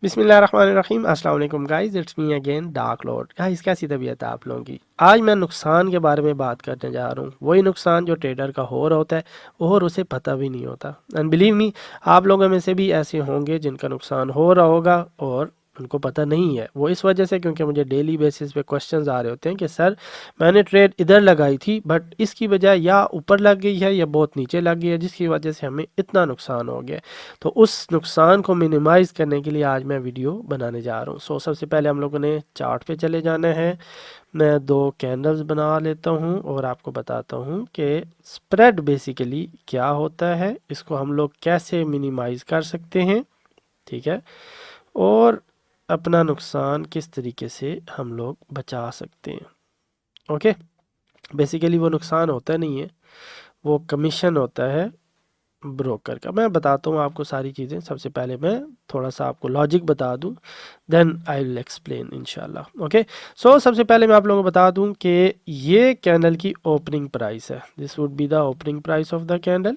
बिस्मिल्लाहिर्रहमानिर्रहीम अस्सलाम वालेकुम guys, it's me again dark Lord. Guys कैसी तबीयत है आप लोगों की? आज मैं नुकसान के बारे में बात करने जा रहा हूँ। वही नुकसान जो ट्रेडर का हो रहा होता है और उसे पता भी नहीं होता। एंड बिलीव मी, आप लोगों में से भी ऐसे होंगे जिनका नुकसान हो रहा होगा और उनको पता नहीं है। वो इस वजह से क्योंकि मुझे डेली बेसिस पे क्वेश्चंस आ रहे होते हैं कि सर मैंने ट्रेड इधर लगाई थी बट इसकी वजह या ऊपर लग गई है या बहुत नीचे लग गई है, जिसकी वजह से हमें इतना नुकसान हो गया। तो उस नुकसान को मिनिमाइज़ करने के लिए आज मैं वीडियो बनाने जा रहा हूँ। सबसे पहले हम लोगों ने चार्ट पे चले जाना है। मैं दो कैंडल्स बना लेता हूँ और आपको बताता हूँ कि स्प्रेड बेसिकली क्या होता है, इसको हम लोग कैसे मिनिमाइज़ कर सकते हैं, ठीक है, और अपना नुकसान किस तरीके से हम लोग बचा सकते हैं। ओके, बेसिकली वो नुकसान होता नहीं है, वो कमीशन होता है ब्रोकर का। मैं बताता हूँ आपको सारी चीज़ें। सबसे पहले मैं थोड़ा सा आपको लॉजिक बता दूँ, देन आई विल एक्सप्लेन इंशाल्लाह। ओके, सबसे पहले मैं आप लोगों को बता दूँ कि ये कैंडल की ओपनिंग प्राइस है। This would be the opening price of the candle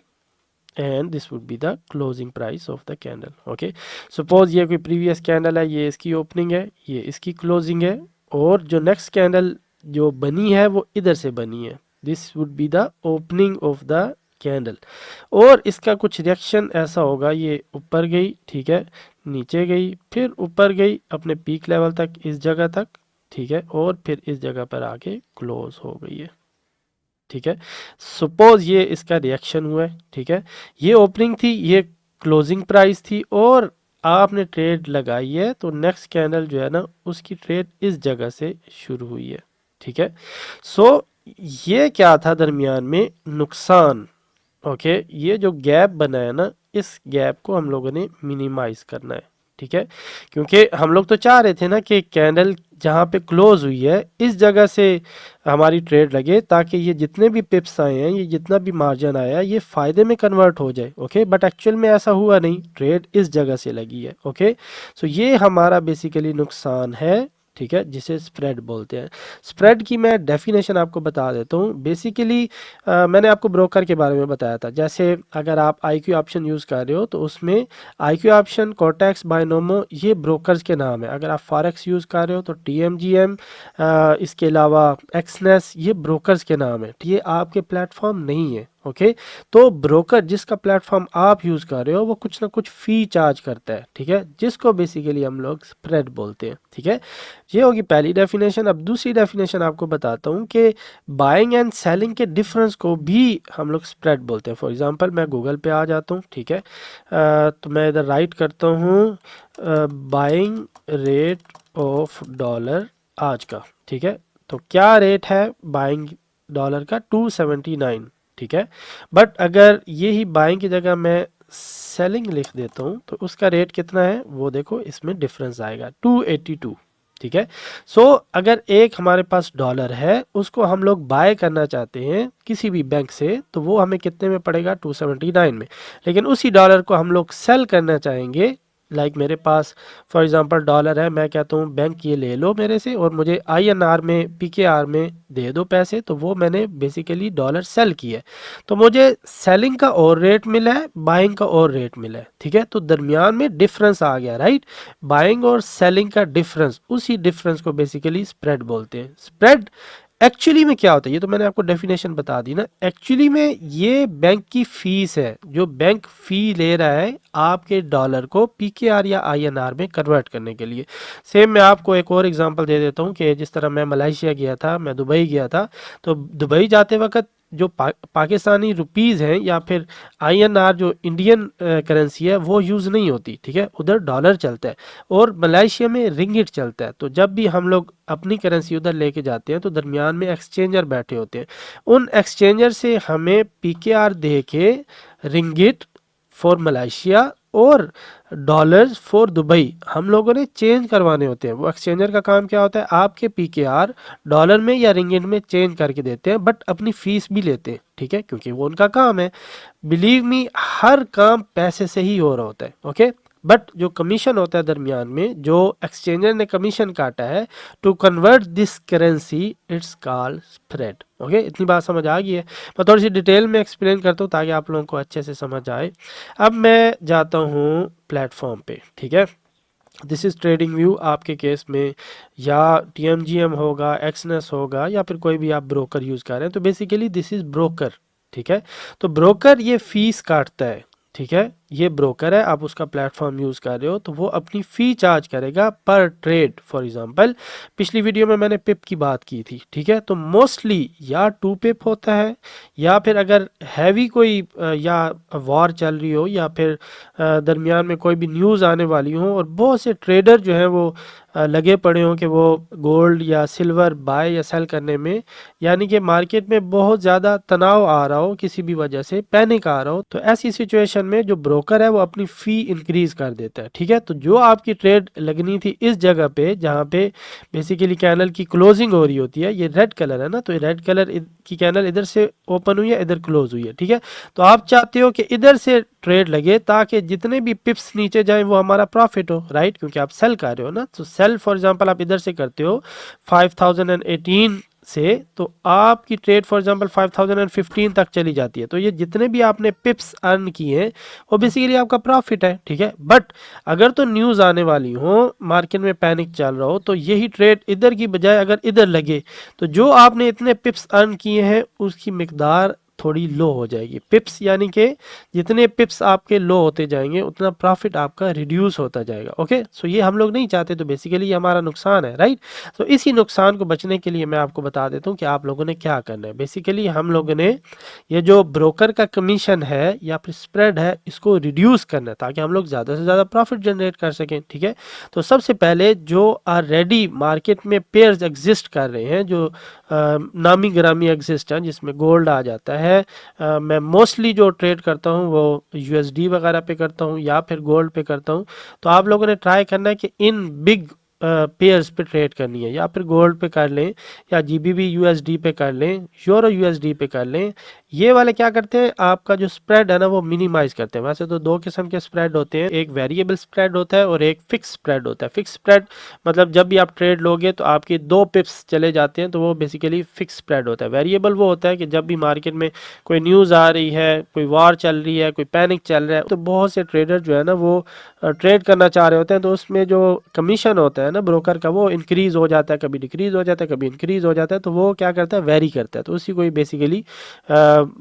and this would be the closing price of the candle. Okay, suppose ये कोई प्रीवियस कैंडल है, ये इसकी ओपनिंग है, ये इसकी क्लोजिंग है, और जो नेक्स्ट कैंडल जो बनी है वो इधर से बनी है। This would be the opening of the candle. और इसका कुछ रिएक्शन ऐसा होगा, ये ऊपर गई, ठीक है, नीचे गई, फिर ऊपर गई अपने पीक लेवल तक, इस जगह तक, ठीक है, और फिर इस जगह पर आके क्लोज हो गई है, ठीक है। सपोज ये इसका रिएक्शन हुआ है, ठीक है, ये ओपनिंग थी, ये क्लोजिंग प्राइस थी, और आपने ट्रेड लगाई है, तो नेक्स्ट कैंडल जो है ना उसकी ट्रेड इस जगह से शुरू हुई है, ठीक है। सो ये क्या था दरमियान में नुकसान। ओके, ये जो गैप बना है ना, इस गैप को हम लोगों ने मिनिमाइज करना है, ठीक है, क्योंकि हम लोग तो चाह रहे थे ना कि कैंडल जहाँ पे क्लोज हुई है इस जगह से हमारी ट्रेड लगे, ताकि ये जितने भी पिप्स आए हैं, ये जितना भी मार्जिन आया है, ये फायदे में कन्वर्ट हो जाए। ओके, बट एक्चुअल में ऐसा हुआ नहीं, ट्रेड इस जगह से लगी है। ओके, ये हमारा बेसिकली नुकसान है, ठीक है, जिसे स्प्रेड बोलते हैं। स्प्रेड की मैं डेफिनेशन आपको बता देता हूँ। बेसिकली मैंने आपको ब्रोकर के बारे में बताया था। जैसे अगर आप IQ ऑप्शन यूज़ कर रहे हो तो उसमें IQ ऑप्शन, कोटेक्स, बाइनोमो, ये ब्रोकर्स के नाम है। अगर आप फॉरेक्स यूज़ कर रहे हो तो TMGM, इसके अलावा एक्सनेस, ये ब्रोकर्स के नाम है, ये आपके प्लेटफॉर्म नहीं है। ओके, तो ब्रोकर जिसका प्लेटफॉर्म आप यूज़ कर रहे हो वो कुछ ना कुछ फ़ी चार्ज करता है, ठीक है, जिसको बेसिकली हम लोग स्प्रेड बोलते हैं, ठीक है। ये होगी पहली डेफिनेशन। अब दूसरी डेफिनेशन आपको बताता हूँ कि बाइंग एंड सेलिंग के डिफरेंस को भी हम लोग स्प्रेड बोलते हैं। फॉर एग्जांपल मैं गूगल पे आ जाता हूँ, ठीक है, तो मैं इधर राइट करता हूँ बाइंग रेट ऑफ डॉलर आज का, ठीक है, तो क्या रेट है बाइंग डॉलर का? 279, ठीक है। बट अगर यही बाइंग की जगह मैं सेलिंग लिख देता हूँ तो उसका रेट कितना है वो देखो, इसमें डिफरेंस आएगा 282, ठीक है। अगर एक हमारे पास डॉलर है, उसको हम लोग बाय करना चाहते हैं किसी भी बैंक से, तो वो हमें कितने में पड़ेगा? 279 में। लेकिन उसी डॉलर को हम लोग सेल करना चाहेंगे, लाइक मेरे पास फॉर एग्जांपल डॉलर है, मैं कहता हूँ बैंक ये ले लो मेरे से और मुझे INR में, PKR में दे दो पैसे, तो वो मैंने बेसिकली डॉलर सेल किया है, तो मुझे सेलिंग का और रेट मिला है, बाइंग का और रेट मिला है, ठीक है। तो दरमियान में डिफरेंस आ गया, राइट। बाइंग और सेलिंग का डिफरेंस, उसी डिफरेंस को बेसिकली स्प्रेड बोलते हैं। स्प्रेड एक्चुअली में क्या होता है, ये तो मैंने आपको डेफिनेशन बता दी ना। एक्चुअली में ये बैंक की फीस है, जो बैंक फी ले रहा है आपके डॉलर को PKR या INR में कन्वर्ट करने के लिए। सेम मैं आपको एक और एग्जांपल दे देता हूँ कि जिस तरह मैं मलेशिया गया था, मैं दुबई गया था, तो दुबई जाते वक्त जो पाकिस्तानी रुपीज़ हैं या फिर INR जो इंडियन करेंसी है वो यूज़ नहीं होती, ठीक है, उधर डॉलर चलता है और मलेशिया में रिंगिट चलता है। तो जब भी हम लोग अपनी करेंसी उधर लेके जाते हैं तो दरमियान में एक्सचेंजर बैठे होते हैं, उन एक्सचेंजर से हमें PKR दे के रिंगिट फॉर मलेशिया और डॉलर्स फॉर दुबई हम लोगों ने चेंज करवाने होते हैं। वो एक्सचेंजर का काम क्या होता है, आपके PKR डॉलर में या रिंगिट में चेंज करके देते हैं, बट अपनी फीस भी लेते हैं, ठीक है, क्योंकि वो उनका काम है। बिलीव मी, हर काम पैसे से ही हो रहा होता है। ओके, बट जो कमीशन होता है दरमियान में, जो एक्सचेंजर ने कमीशन काटा है to convert this currency, it's called spread. Okay, इतनी बात समझ आ गई है। मैं थोड़ी सी डिटेल में एक्सप्लेन करता हूँ ताकि आप लोगों को अच्छे से समझ आए। अब मैं जाता हूँ प्लेटफॉर्म पे, ठीक है। दिस इज़ ट्रेडिंग व्यू आपके केस में, या TMGM होगा, एक्सनेस होगा, या फिर कोई भी आप ब्रोकर यूज़ कर रहे हैं। तो बेसिकली दिस इज़ ब्रोकर, ठीक है। तो ब्रोकर ये फीस काटता है, ठीक है। ये ब्रोकर है, आप उसका प्लेटफॉर्म यूज़ कर रहे हो तो वो अपनी फ़ी चार्ज करेगा पर ट्रेड। फॉर एग्जांपल पिछली वीडियो में मैंने पिप की बात की थी, ठीक है। तो मोस्टली या 2 पिप होता है, या फिर अगर हैवी कोई या वॉर चल रही हो, या फिर दरमियान में कोई भी न्यूज़ आने वाली हो और बहुत से ट्रेडर जो हैं वो लगे पड़े हों कि वो गोल्ड या सिल्वर बाय या सेल करने में, यानी कि मार्केट में बहुत ज़्यादा तनाव आ रहा हो, किसी भी वजह से पैनिक आ रहा हो, तो ऐसी सिचुएशन में जो ब्रोकर है वो अपनी फ़ी इंक्रीज़ कर देता है, ठीक है। तो जो आपकी ट्रेड लगनी थी इस जगह पे जहाँ पे बेसिकली कैनल की क्लोजिंग हो रही होती है, ये रेड कलर है ना, तो ये रेड कलर की कैनल इधर से ओपन हुई है, इधर क्लोज हुई है, ठीक है। तो आप चाहते हो कि इधर से ट्रेड लगे ताकि जितने भी पिप्स नीचे जाएं वो हमारा प्रॉफिट हो, राइट, क्योंकि आप सेल कर रहे हो ना। तो सेल फॉर एग्जांपल आप इधर से करते हो 5018 से, तो आपकी ट्रेड फॉर एग्जांपल 5015 तक चली जाती है, तो ये जितने भी आपने पिप्स अर्न किए हैं वो बेसिकली आपका प्रॉफिट है, ठीक है। बट अगर तो न्यूज़ आने वाली हो, मार्केट में पैनिक चल रहा हो, तो यही ट्रेड इधर की बजाय अगर इधर लगे तो जो आपने इतने पिप्स अर्न किए हैं उसकी मिकदार थोड़ी लो हो जाएगी। पिप्स यानी कि जितने पिप्स आपके लो होते जाएंगे उतना प्रॉफिट आपका रिड्यूस होता जाएगा। ओके, सो ये हम लोग नहीं चाहते, तो बेसिकली ये हमारा नुकसान है, राइट। तो इसी नुकसान को बचने के लिए मैं आपको बता देता हूँ कि आप लोगों ने क्या करना है। बेसिकली हम लोगों ने ये जो ब्रोकर का कमीशन है या फिर स्प्रेड है इसको रिड्यूस करना है ताकि हम लोग ज़्यादा से ज़्यादा प्रॉफिट जनरेट कर सकें, ठीक है। तो सबसे पहले जो ऑलरेडी मार्केट में पेयर्स एग्जिस्ट कर रहे हैं, जो नामी गिरामी एग्जिस्ट हैं, जिसमें गोल्ड आ जाता है, मैं मोस्टली जो ट्रेड करता हूँ वो USD वगैरह पे करता हूँ या फिर गोल्ड पे करता हूँ। तो आप लोगों ने ट्राई करना है कि इन बिग पेयर्स पे ट्रेड करनी है, या फिर गोल्ड पे कर लें, या GBP USD पे कर लें, यूरो USD पे कर लें। ये वाले क्या करते हैं, आपका जो स्प्रेड है ना वो मिनिमाइज करते हैं। वैसे तो दो किस्म के स्प्रेड होते हैं, एक वेरिएबल स्प्रेड होता है और एक फिक्स स्प्रेड होता है। फिक्स स्प्रेड मतलब जब भी आप ट्रेड लोगे तो आपके 2 पिप्स चले जाते हैं, तो वो बेसिकली फिक्स स्प्रेड होता है। वेरिएबल वो होता है कि जब भी मार्केट में कोई न्यूज़ आ रही है, कोई वार चल रही है, कोई पैनिक चल रहा है, तो बहुत से ट्रेडर जो है ना वो ट्रेड करना चाह रहे होते हैं, तो उसमें जो कमीशन होता है ना ब्रोकर का वो इंक्रीज़ हो जाता है, कभी डिक्रीज़ हो जाता है, कभी इंक्रीज़ हो जाता है। तो वो क्या करता है, वेरी करता है। तो उसी को ही बेसिकली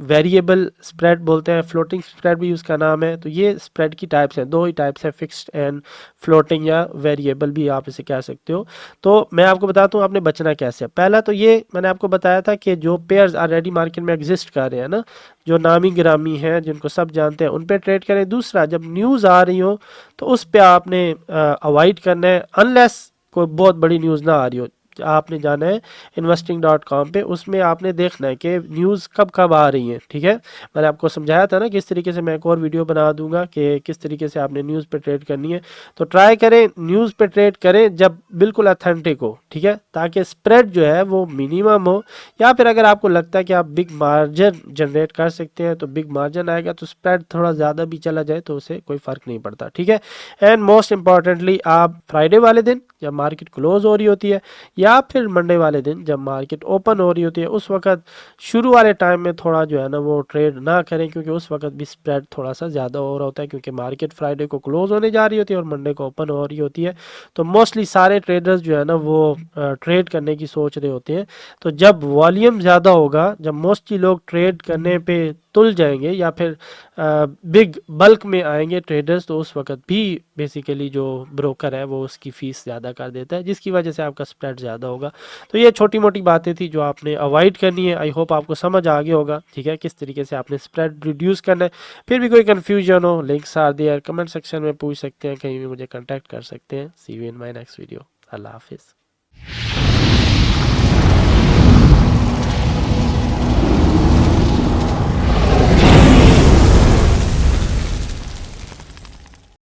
वेरिएबल स्प्रेड बोलते हैं, फ्लोटिंग स्प्रेड भी उसका नाम है। तो ये स्प्रेड की टाइप्स हैं, दो ही टाइप्स हैं, फिक्स्ड एंड फ्लोटिंग, या वेरिएबल भी आप इसे कह सकते हो। तो मैं आपको बताता हूँ आपने बचना कैसे। पहला तो ये मैंने आपको बताया था कि जो पेयर्स ऑलरेडी मार्केट में एग्जिस्ट कर रहे हैं ना, जो नामी गिरामी हैं, जिनको सब जानते हैं, उन पे ट्रेड करें। दूसरा, जब न्यूज़ आ रही हो तो उस पे आपने अवॉइड करना है, अनलेस कोई बहुत बड़ी न्यूज़ ना आ रही हो। आपने जाना है investing.com पे, उसमें आपने देखना है कि न्यूज़ कब कब आ रही है, ठीक है। मैंने आपको समझाया था ना किस तरीके से, मैं एक और वीडियो बना दूंगा कि किस तरीके से आपने न्यूज़ पे ट्रेड करनी है। तो ट्राई करें न्यूज़ पे ट्रेड करें जब बिल्कुल अथेंटिक हो, ठीक है, ताकि स्प्रेड जो है वो मिनिमम हो। या फिर अगर आपको लगता है कि आप बिग मार्जिन जनरेट कर सकते हैं तो बिग मार्जिन आएगा, तो स्प्रेड थोड़ा ज़्यादा भी चला जाए तो उसे कोई फ़र्क नहीं पड़ता, ठीक है। एंड मोस्ट इंपॉर्टेंटली आप फ्राइडे वाले दिन जब मार्केट क्लोज हो रही होती है, या फिर मंडे वाले दिन जब मार्केट ओपन हो रही होती है, उस वक्त शुरू वाले टाइम में थोड़ा जो है ना वो ट्रेड ना करें, क्योंकि उस वक्त भी स्प्रेड थोड़ा सा ज़्यादा हो रहा होता है, क्योंकि मार्केट फ्राइडे को क्लोज होने जा रही होती है और मंडे को ओपन हो रही होती है। तो मोस्टली सारे ट्रेडर्स जो है ना वो ट्रेड करने की सोच रहे होते हैं। तो जब वॉल्यूम ज़्यादा होगा, जब मोस्टली लोग ट्रेड करने पे तुल जाएंगे या फिर बिग बल्क में आएंगे ट्रेडर्स, तो उस वक्त भी बेसिकली जो ब्रोकर है वो उसकी फ़ीस ज़्यादा कर देता है, जिसकी वजह से आपका स्प्रेड ज़्यादा होगा। तो ये छोटी मोटी बातें थी जो आपने अवॉइड करनी है। आई होप आपको समझ आ गया होगा, ठीक है, किस तरीके से आपने स्प्रेड रिड्यूस करना है। फिर भी कोई कन्फ्यूजन हो, links are there, comment section में पूछ सकते हैं, कहीं भी मुझे कॉन्टैक्ट कर सकते हैं। See you in my next video. अल्लाह हाफिज़।